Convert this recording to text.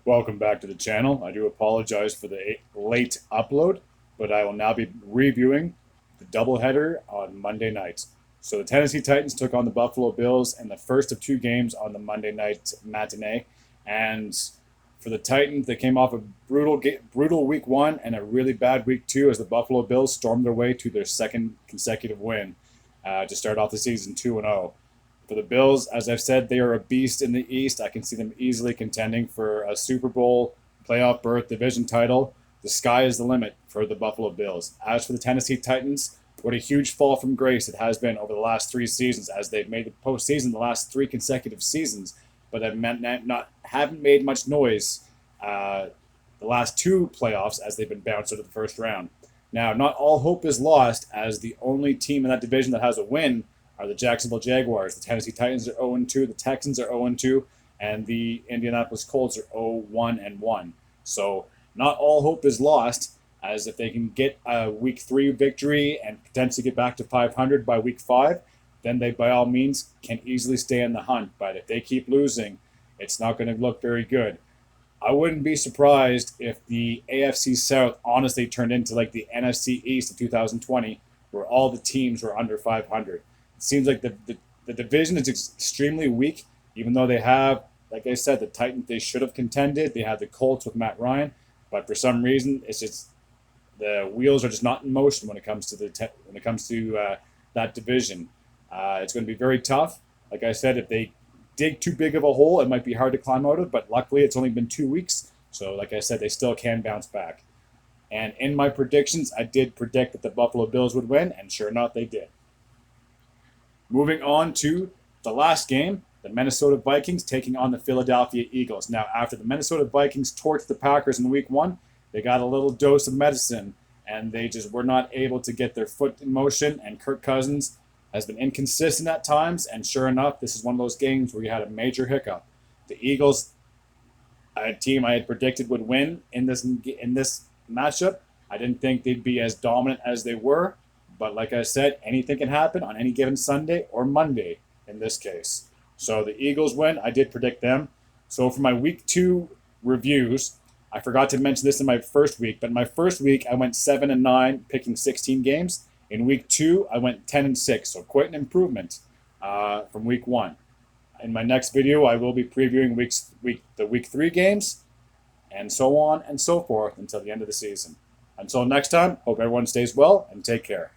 Welcome back to the channel. I do apologize for the late upload, but I will now be reviewing the doubleheader on Monday night. So the Tennessee Titans took on the Buffalo Bills in the first of two games on the Monday night matinee. And for the Titans, they came off a brutal week one and a really bad week two as the Buffalo Bills stormed their way to their second consecutive win to start off the season 2-0. For the Bills, as I've said, they are a beast in the East. I can see them easily contending for a Super Bowl, playoff berth, division title. The sky is the limit for the Buffalo Bills. As for the Tennessee Titans, what a huge fall from grace it has been over the last three seasons, as they've made the postseason the last three consecutive seasons, but haven't made much noise the last two playoffs as they've been bounced out of the first round. Now, not all hope is lost, as the only team in that division that has a win are the Jacksonville Jaguars. The Tennessee Titans are 0-2, the Texans are 0-2, and the Indianapolis Colts are 0-1. So not all hope is lost, as if they can get a Week 3 victory and potentially get back to 500 by Week 5, then they by all means can easily stay in the hunt. But if they keep losing, it's not going to look very good. I wouldn't be surprised if the AFC South honestly turned into like the NFC East of 2020, where all the teams were under 500. It seems like the division is extremely weak, even though they have, like I said, the Titans, they should have contended. They had the Colts with Matt Ryan, but for some reason, it's just the wheels are just not in motion when it comes to that division. It's going to be very tough. Like I said, if they dig too big of a hole, it might be hard to climb out of, but luckily it's only been 2 weeks. So like I said, they still can bounce back. And in my predictions, I did predict that the Buffalo Bills would win, and sure enough, they did. Moving on to the last game, the Minnesota Vikings taking on the Philadelphia Eagles. Now, after the Minnesota Vikings torched the Packers in week one, they got a little dose of medicine, and they just were not able to get their foot in motion, and Kirk Cousins has been inconsistent at times, and sure enough, this is one of those games where you had a major hiccup. The Eagles, a team I had predicted would win in this matchup. I didn't think they'd be as dominant as they were, but like I said, anything can happen on any given Sunday or Monday in this case. So the Eagles win. I did predict them. So for my week two reviews, I forgot to mention this in my first week, but in my first week I went 7-9, picking 16 games. In week two, I went 10-6, so quite an improvement from week one. In my next video, I will be previewing the week three games, and so on and so forth until the end of the season. Until next time, hope everyone stays well and take care.